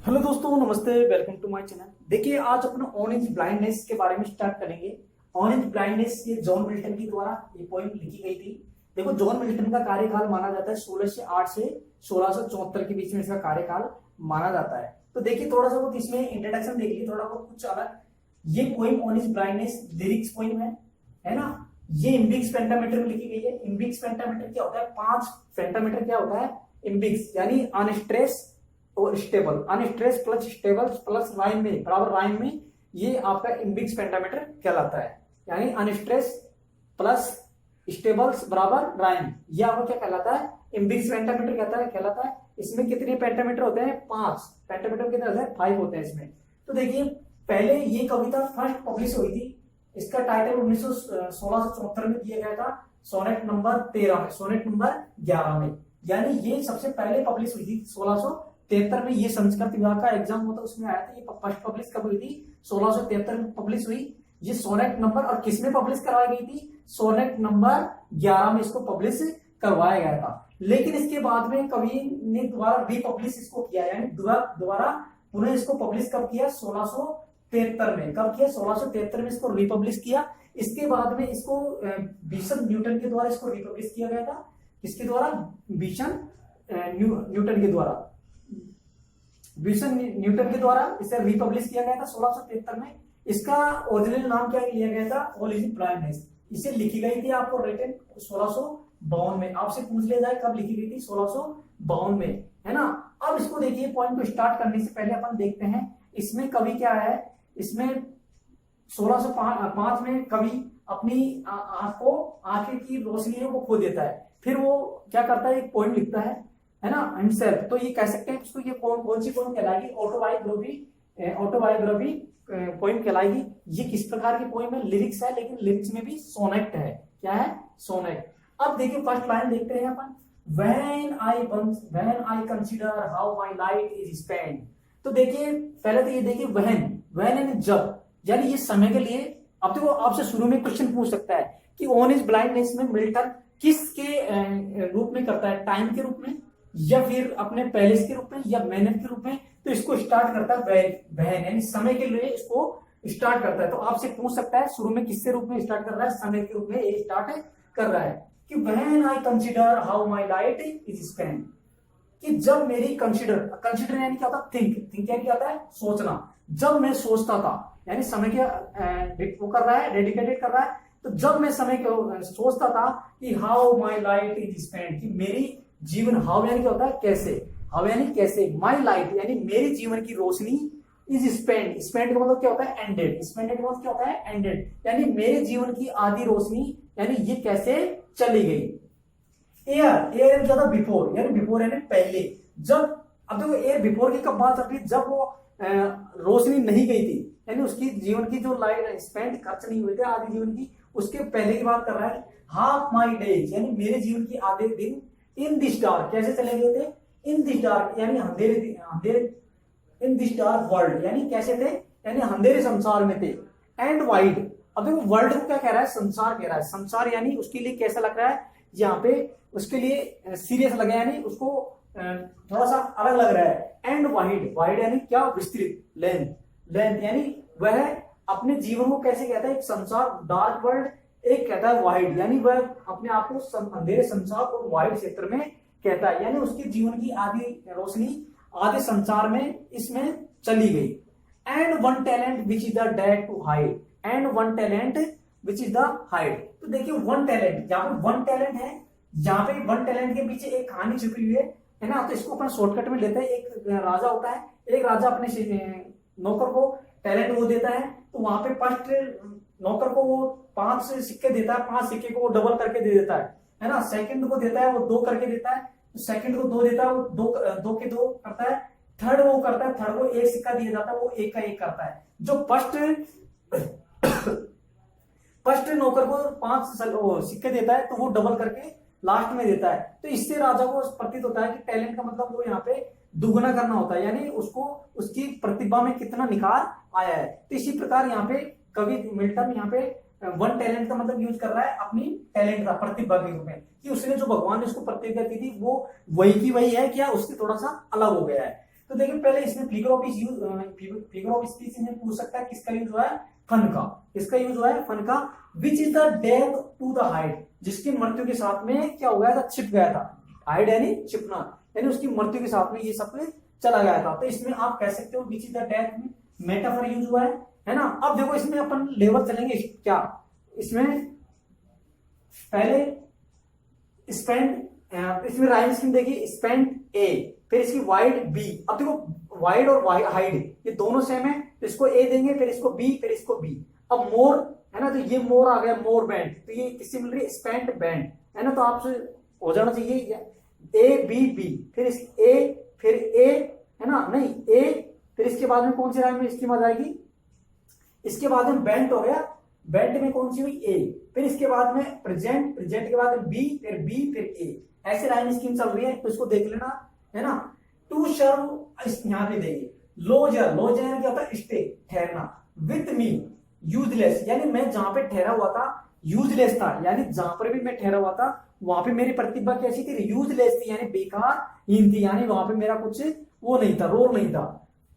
Hello दोस्तों, नमस्ते। Welcome to my channel. देखिए, आज अपना ऑरेंज ब्लाइंडनेस के बारे में स्टार्ट करेंगे। ऑरेंज ब्लाइंडनेस ये जॉन मिल्टन के द्वारा ये पोएम लिखी गई थी। देखो, जॉन मिल्टन का कार्यकाल माना जाता है 1608 से 1674 के बीच में इसका कार्यकाल माना जाता है। तो देखिए, थोड़ा सा बहुत इसमें इंट्रोडक्शन देख लीजिए, थोड़ा बहुत कुछ अलग। ये poem orange blindness lyrics poem है ना। ये इम्बिक्स पेंटामीटर में लिखी गई है। इम्बिक्स पेंटामीटर क्या होता है? 5 पेंटामीटर क्या होता है? इम्बिक्स यानी अनस्ट्रेस और stable, unstress plus stable plus rhyme में बराबर राइम में, ये आपका इम्बिक्स पेंटामीटर कहलाता है। यानी अनस्ट्रेस प्लस स्टेबल्स बराबर राइम, ये आपका क्या कहलाता है? इम्बिक्स पेंटामीटर कहलाता है। इसमें कितने पेंटामीटर होते हैं? 5 पेंटामीटर कितने होते हैं? 5 होते हैं इसमें। तो देखिए, पहले ये कविता फर्स्ट पब्लिश हुई थी। इसका टाइटल 1674 में दिया गया था, सोनेट नंबर 13 में, सोनेट नंबर 11 में। यानी ये सबसे पहले पब्लिश हुई थी 1673 में। ये संस्कृत विभाग का एग्जाम होता उसमें आया था। ये फर्स्ट पब्लिश कब हुई थी? 1673 में पब्लिश हुई। ये सोनेट नंबर, और किसमें पब्लिश करवाई गई थी? सोनेट नंबर 11 में इसको पब्लिश करवाया गया था। लेकिन इसके बाद में कवि ने दोबारा रीपब्लिश इसको किया, यानी दोबारा पुनः इसको पब्लिश कब किया? 1673 में। कब किया? 1673 में इसको रिपब्लिश किया। इसके बाद में इसको विल्सन न्यूटन के द्वारा इसको रिपब्लिश किया गया था। किसके द्वारा? विल्सन न्यूटन के द्वारा, विल्सन न्यूटन के द्वारा इसे रिपब्लिश किया गया था 1673 में। इसका ओरिजिनल नाम क्या लिया गया था? Orange blindness. इसे लिखी गई थी आपको रिटन 1652 में। आपसे पूछ लिया जाए कब लिखी गई थी? 1652 में, है ना। अब इसको देखिए, पॉइंट को स्टार्ट करने से पहले अपन देखते हैं इसमें कवि क्या है। इसमें 1605 में कवि अपनी आंखें की रोशनी को खो देता है। फिर वो क्या करता है? एक पोएम लिखता है ना, हिमसेल्फ। तो ये कह सकते हैं उसको, ये कौन सी पोएम कहलाएगी? ऑटोबायोग्राफी पोएम कहलाएगी। ये किस प्रकार की पोएम है? लिरिक्स है, लेकिन लिरिक्स में भी सोनेट है। क्या है? सोनेट। अब देखिए, फर्स्ट लाइन देखते हैं अपन। When I consider how my life is spent। तो देखिए, पहले तो ये देखिए, when यानी जब, यानी ये समय के लिए। अब देखो, आपसे शुरू में क्वेश्चन पूछ सकता है कि ऑरेंज ब्लाइंडनेस में मिल्टन किसके रूप में करता है? टाइम के रूप में, या फिर अपने पैलेस के रूप में, या मेहनत के रूप में? तो इसको स्टार्ट करता है वहन, यानी समय के लिए इसको स्टार्ट करता है। तो आपसे पूछ सकता है शुरू में किसके रूप में स्टार्ट कर रहा है? समय के रूप में ये स्टार्ट कर रहा है कि when I consider how my life is spent. कि जब मेरी कंसिडर यानी क्या होता है? थिंक यानी क्या होता है? सोचना। जब मैं सोचता था, यानी समय के वो कर रहा है, डेडिकेटेड कर रहा है। तो जब मैं समय को सोचता था कि how my life is spent, कि मेरी जीवन, हाउ यानी क्या होता है? कैसे, हाउ यानी कैसे, माई लाइफ यानी मेरे जीवन की रोशनी इज स्पेंड, स्पेंड का मतलब क्या होता है? एंडेड। स्पेंड का मतलब क्या होता है? एंडेड, यानी मेरे जीवन की आधी रोशनी, यानी ये कैसे चली गई। एयर क्या था? बिफोर, यानी बिफोर यानी पहले। जब, अब देखो, एयर बिफोर की कब बात आती है? जब वो रोशनी नहीं गई थी, यानी उसकी जीवन की जो लाइट स्पेंड खर्च नहीं हुए थे आधी जीवन की, उसके पहले की बात कर रहा है। हाफ माई डेज यानी मेरे जीवन की आधे दिन इन दिस डार्क, कैसे चले गए थे? इन दिस डार्क यानी अंधेरे, इन दिस डार्क वर्ल्ड यानी कैसे थे? यानी अंधेरे संसार में थे। एंड वाइड, अब देखो, वर्ल्ड को क्या कह रहा है? संसार कह रहा है। संसार यानी उसके लिए कैसा लग रहा है यहाँ पे? उसके लिए सीरियस लगे, यानी उसको थोड़ा सा अलग लग रहा है। एंड वाइड यानी क्या? विस्तृत। लेंथ यानी वह अपने जीवन को कैसे कहता है? एक संसार, डार्क वर्ल्ड। एक कहता है वाइड, यानी वह अपने आप को अंधेरे संसार और वाइड क्षेत्र में कहता है। यानी उसके जीवन की आधी रोशनी आधे संसार में इसमें चली गई। And one talent which is the dead to hide, and one talent which is the hide. तो देखिए, वन टैलेंट, यहाँ पे वन टैलेंट है। यहाँ पे वन टैलेंट के पीछे एक कहानी छुपी हुई है ना। तो इसको अपन शॉर्टकट में लेते हैं। एक राजा होता है, एक राजा अपने नौकर को टैलेंट वो देता है। तो वहां पे फर्स्ट नौकर को वो 5 सिक्के देता है, 5 सिक्के को वो डबल करके दे देता है ना। सेकंड को देता है, वो 2 करके देता है। तो सेकंड को 2 देता है, वो 2 के 2 करता है। थर्ड वो करता है, थर्ड को 1 सिक्का दिया जाता है, वो 1 का 1 करता है। जो फर्स्ट नौकर को 5 सिक्के देता है, तो वो डबल करके लास्ट में देता है। तो इससे राजा को प्रतीत होता है कि टैलेंट का मतलब वो यहाँ पे दुगना करना होता है, यानी उसको उसकी प्रतिभा में कितना निखार आया है। तो इसी प्रकार यहाँ पे कवि मिल्टन यहाँ पे वन टैलेंट का मतलब यूज कर रहा है अपनी टैलेंट का, प्रतिभा के रूप में, कि उसने जो भगवान ने उसको प्रतिज्ञा की थी वो वही की वही है, क्या उससे थोड़ा सा अलग हो गया है। तो देखिए पहले इसमें फिगर ऑफ स्पीच इसमें पूछ सकता है किसका यूज हुआ है, फन का। किसका यूज हुआ है, फन का। Which is the death to the hide, जिसकी मृत्यु के साथ में क्या हो गया था, छिप गया था। हाइड यानी छिपना, यानी उसकी मृत्यु के साथ में ये सब चला गया था। तो इसमें आप कह सकते हो विच इज द डेथ में मेटाफर यूज हुआ है ना। अब देखो इसमें अपन लेवल चलेंगे क्या, इसमें पहले स्पेंड, इसमें राइम स्कीम देखिए, स्पेंड ए, फिर इसकी वाइड बी। अब देखो वाइड और हाइड ये दोनों सेम है, तो इसको ए देंगे, फिर इसको बी, फिर इसको बी। अब मोर है ना, तो ये मोर आ गया, मोर बैंड, तो ये किससे मिल रही है, स्पेंड बैंड है ना। तो आपसे हो जाना चाहिए ए बी बी, फिर इस ए, फिर ए है ना, नहीं ए, फिर इसके बाद में कौन सी राइम में स्कीम आ जाएगी, इसके बाद में बेंट हो गया, बेंट में कौन सी हुई, ए, फिर इसके बाद में प्रेजेंट, प्रेजेंट के बाद में बी, फिर ए, ऐसे राइम स्कीम चल रही है। तो इसको देख लेना है ना। टू सर्व यहाँ पे देखिए, लोजर, लोजर क्या होता है, स्टे, ठहरना। विथ मी यूजलेस, यानी मैं जहां पे ठहरा हुआ था यूजलेस था, यानी जहां पर भी मैं ठहरा हुआ था वहां पे मेरी प्रतिभा कैसी थी, यूजलेस थी, यानी बेकारहीन थी, यानी वहां पे मेरा कुछ वो नहीं था, रोल नहीं था।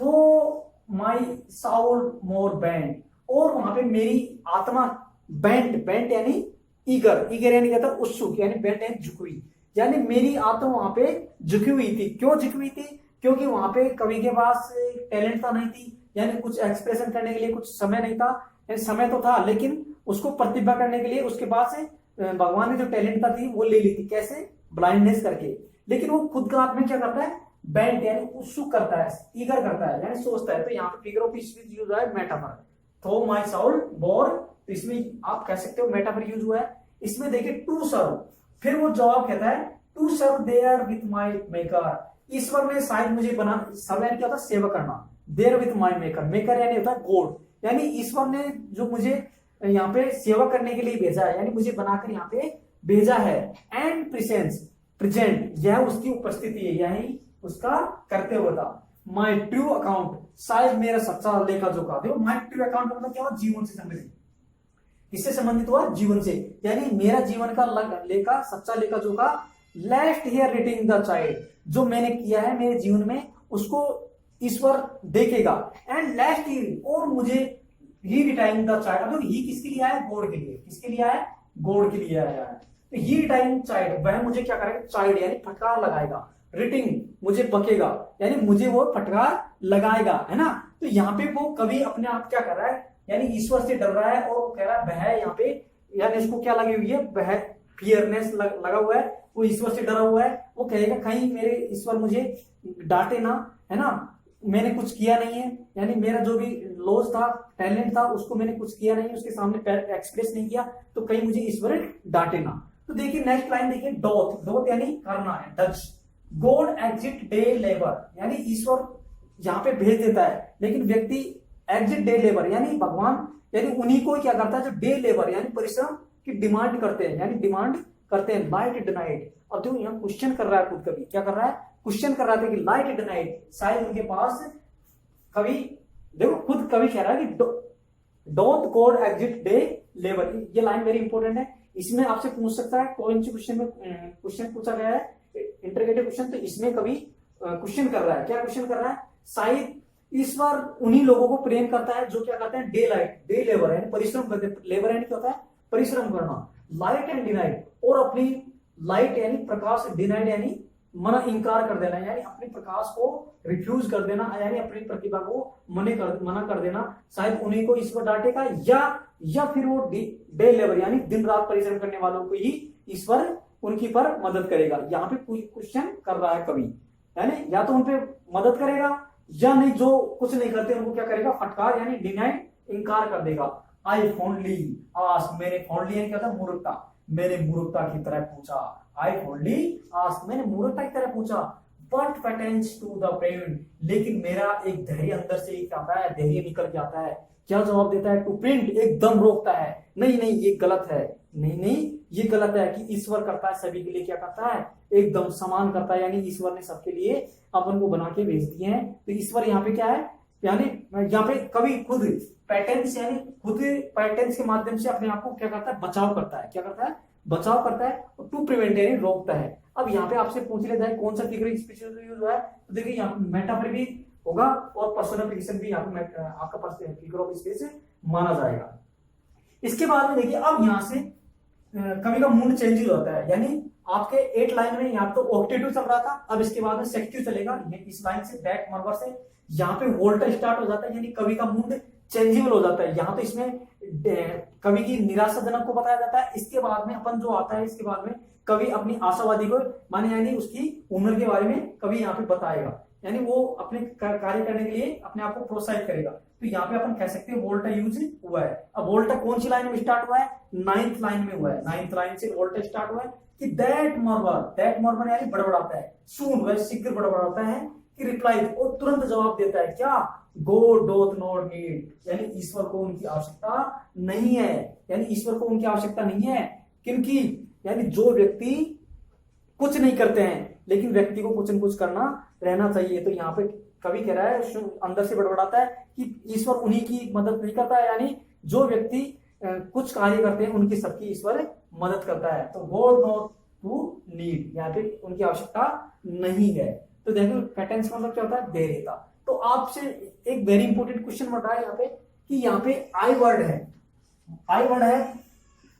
तो माई साउल मोर बैंड, और वहां पे मेरी आत्मा बेंट, बेंट यानी ईगर, ईगर यानी क्या था, उत्सुक, यानी बेंट यानी झुकी हुई, यानी मेरी आत्मा वहां पे झुकी हुई थी। क्यों झुकी हुई थी, क्योंकि वहां पे कवि के पास टैलेंट तो नहीं थी, यानी कुछ एक्सप्रेशन करने के लिए कुछ समय नहीं था, यानी समय तो था लेकिन उसको प्रतिभा करने के लिए उसके पास भगवान ने जो टैलेंट था थी वो ले ली थी, कैसे, ब्लाइंडनेस करके। लेकिन वो खुद का आप में क्या करता है, बेंट यानी उत्सुक करता है, ईगर करता है, यानी सोचता है। तो यहाँ पे फिगर ऑफ स्पीच यूज हुआ है मेटाफर, तो माई साउल बोर, तो इसमें आप कह सकते हो मेटाफर यूज हुआ है। इसमें देखिए टू सर्व, फिर वो जवाब कहता है to serve there with my maker, ईश्वर ने शायद मुझे बना, सर्व यानी क्या होता है, सेवा करना, there with my maker, maker यानी होता है गॉड, यानी ईश्वर ने जो मुझे यहाँ पे सेवा करने के लिए भेजा है, यानी मुझे बनाकर यहाँ पे भेजा है। एंड प्रेजेंस, प्रेजेंट यह उसकी उपस्थिति है, यही उसका करते हुए था। माई ट्रू अकाउंट, शायद मेरा सच्चा लेखा जोखा। देखो माई ट्रू अकाउंट मतलब क्या हुआ, जीवन से संबंधित, किससे संबंधित हुआ, जीवन से, यानी मेरा जीवन का लेखा, सच्चा लेखा जोखा। Last here written the child, जो मैंने किया है मेरे जीवन में उसको ईश्वर देखेगा। एंड लास्ट ईयर, और मुझे ही रिटाइम द चाइल्ड, मतलब ही किसके लिए आया, गॉड के लिए, किसके लिए आया, गॉड के लिए आया है। तो ही रिटाइम चाइल्ड, वह मुझे क्या करेगा, चाइल्ड यानी फटकार लगाएगा, रिटिंग मुझे बकेगा, यानी मुझे वो फटकार लगाएगा, है ना। तो यहाँ पे वो कवि अपने आप क्या कर रहा है, यानी ईश्वर से डर रहा है, और वो कह रहा है वह यहाँ पे, यानी इसको क्या लगी हुई है, वह फियरनेस लगा हुआ है, वो ईश्वर से डरा हुआ है। वो कहेगा कहीं मेरे ईश्वर मुझे डांटे ना, है ना, मैंने कुछ किया नहीं है, यानी मेरा जो भी लॉस था, टैलेंट था, उसको मैंने कुछ किया नहीं, उसके सामने एक्सप्रेस नहीं किया, तो कहीं मुझे ईश्वर डांटे ना। तो देखिए नेक्स्ट लाइन देखिए, डोथ, डोथ यानी करना है, Dutch. God exit day labour, यानी ईश्वर यहाँ पे भेज देता है, लेकिन व्यक्ति एग्जिट डे लेबर, यानी भगवान, यानी उन्हीं को क्या करता है जो डे लेबर यानी परिश्रम की डिमांड करते हैं, यानी डिमांड करते हैं, लाइट डिनाइट। अब देखो यहाँ क्वेश्चन कर रहा है खुद कवि, क्या कर रहा है, क्वेश्चन कर रहा था कि लाइट डिनाइट, शायद उनके पास, कवि देखो खुद कवि कह रहा है कि don't God exit day labour, ये लाइन वेरी इंपॉर्टेंट है। इसमें आपसे पूछ सकता है, कौन से क्वेश्चन में क्वेश्चन पूछा गया है, इंटरगेटिव क्वेश्चन, तो इसमें कवि क्वेश्चन कर रहा है, क्या क्वेश्चन कर रहा है, शायद ईश्वर उन्हीं लोगों को प्रेम करता है जो क्या करते हैं, डे लाइट, डे लेबर यानी परिश्रम करते हैं, लेबर यानी क्या होता है, परिश्रम करना, लाइट एंड डिनाइट, और अपनी लाइट यानी प्रकाश, डिनाइट यानी मना, इंकार कर देना, यानी अपने प्रकाश को रिफ्यूज कर देना, यानी अपनी प्रतिभा को मना कर देना, शायद उन्हीं को ईश्वर डांटेगा, या फिर वो डे लेबर यानी दिन रात परिश्रम करने वालों को ही ईश्वर उनकी पर मदद करेगा। यहाँ पे क्वेश्चन कर रहा है कवि, यानी या तो उन पे मदद करेगा, या नहीं जो कुछ नहीं करते उनको क्या करेगा, फटकार यानी डिनाइट, इंकार कर देगा। आई फॉन्डली आस्क, मैंने फॉन्डली यानी क्या था, मूर्खता, मैंने मूर्खता की तरह पूछा, आई फॉन्डली आस्क, मैंने मूर्खता की तरह पूछा, but patience to the print, लेकिन मेरा एक धैर्य अंदर से क्या आता है, धैर्य निकल के आता है, क्या जवाब देता है, टू प्रिंट, एकदम रोकता है, नहीं नहीं ये गलत है, नहीं ये गलत है, कि ईश्वर करता है सभी के लिए, क्या करता है, एकदम समान करता है, यानी ईश्वर ने सबके लिए अपन को बना के भेज दिए हैं। तो ईश्वर यहाँ पे क्या है, यानी यहाँ पे कभी खुद पैटर्न्स, यानी खुद पैटर्न्स के माध्यम से अपने आप को क्या करता है, बचाव करता है, क्या करता है, बचाव करता है। टू प्रिवेंट यानी रोकता है। अब यहाँ पे आपसे पूछ लिया जाए कौन सा फिगर स्पीच यूज हुआ है, तो देखिए यहाँ पे मेटाफर भी होगा और पर्सनिफिकेशन भी यहाँ पे आपका फिगर ऑफ स्पीच माना जाएगा। इसके बाद में देखिए अब यहाँ से कवि का मूड चेंज हो जाता है, यानी आपके 8 लाइन में यहाँ तो ऑक्टेटिव चल रहा था, अब इसके बाद में सेक्टिव चलेगा। ये इस लाइन से दैट मर्वर से यहाँ पे वोल्टा स्टार्ट हो जाता है, यानी कवि का मूड चेंजेबल हो जाता है। यहाँ तो इसमें कवि की निराशाजनक को बताया जाता है। इसके बाद में अपन जो आता है, इसके बाद में कवि अपनी आशावादी को माने यानी उसकी उम्र के बारे में कवि यहाँ पे बताएगा, यानी वो अपने कार्य करने के लिए अपने आप को प्रोत्साहित करेगा। तो यहाँ पे अपन कह सकते हैं वोल्टा यूज हुआ है। अब वोल्टा कौन सी लाइन में स्टार्ट हुआ है, 9th लाइन में हुआ है। 9th लाइन से वोल्टा स्टार्ट हुआ है कि दैट मर्मर यानी बड़बड़ाता है, सून वह शीघ्र बड़बड़ाता है कि रिप्लाई और तुरंत जवाब देता है क्या, गॉड डोथ नॉट नीड, यानी ईश्वर को उनकी आवश्यकता नहीं है, यानी ईश्वर को उनकी आवश्यकता नहीं है। क्योंकि यानी जो व्यक्ति कुछ नहीं करते हैं लेकिन व्यक्ति को कुछ न कुछ करना रहना चाहिए। तो यहाँ पे कवि कह रहा है अंदर से बड़बड़ाता है कि ईश्वर उन्हीं की मदद नहीं करता है, यानी जो व्यक्ति कुछ कार्य करते हैं उनकी सबकी ईश्वर मदद करता है। तो गॉड नॉट टू नीड, यहाँ पे उनकी आवश्यकता नहीं है। तो देखो पैटर्न्स मतलब क्या होता है, दे रहता। तो आपसे एक वेरी इंपॉर्टेंट क्वेश्चन बन रहा है यहाँ पे कि यहाँ पे आई वर्ड है,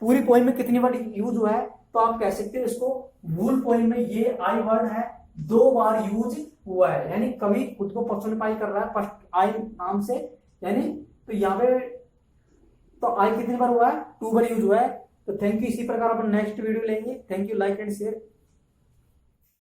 पूरी पोएम में कितनी बार यूज हुआ है, तो आप कह सकते हो इसको वूल पोएम में ये आई वर्ड है 2 बार यूज हुआ है, यानी कवि खुद को पर्सोनिफाई कर रहा है फर्स्ट आई नाम से, यानी तो यहाँ पे तो आई कितनी बार हुआ है, 2 बार यूज हुआ है। तो थैंक यू। इसी प्रकार अपन नेक्स्ट वीडियो लेंगे। Thank you, like and share.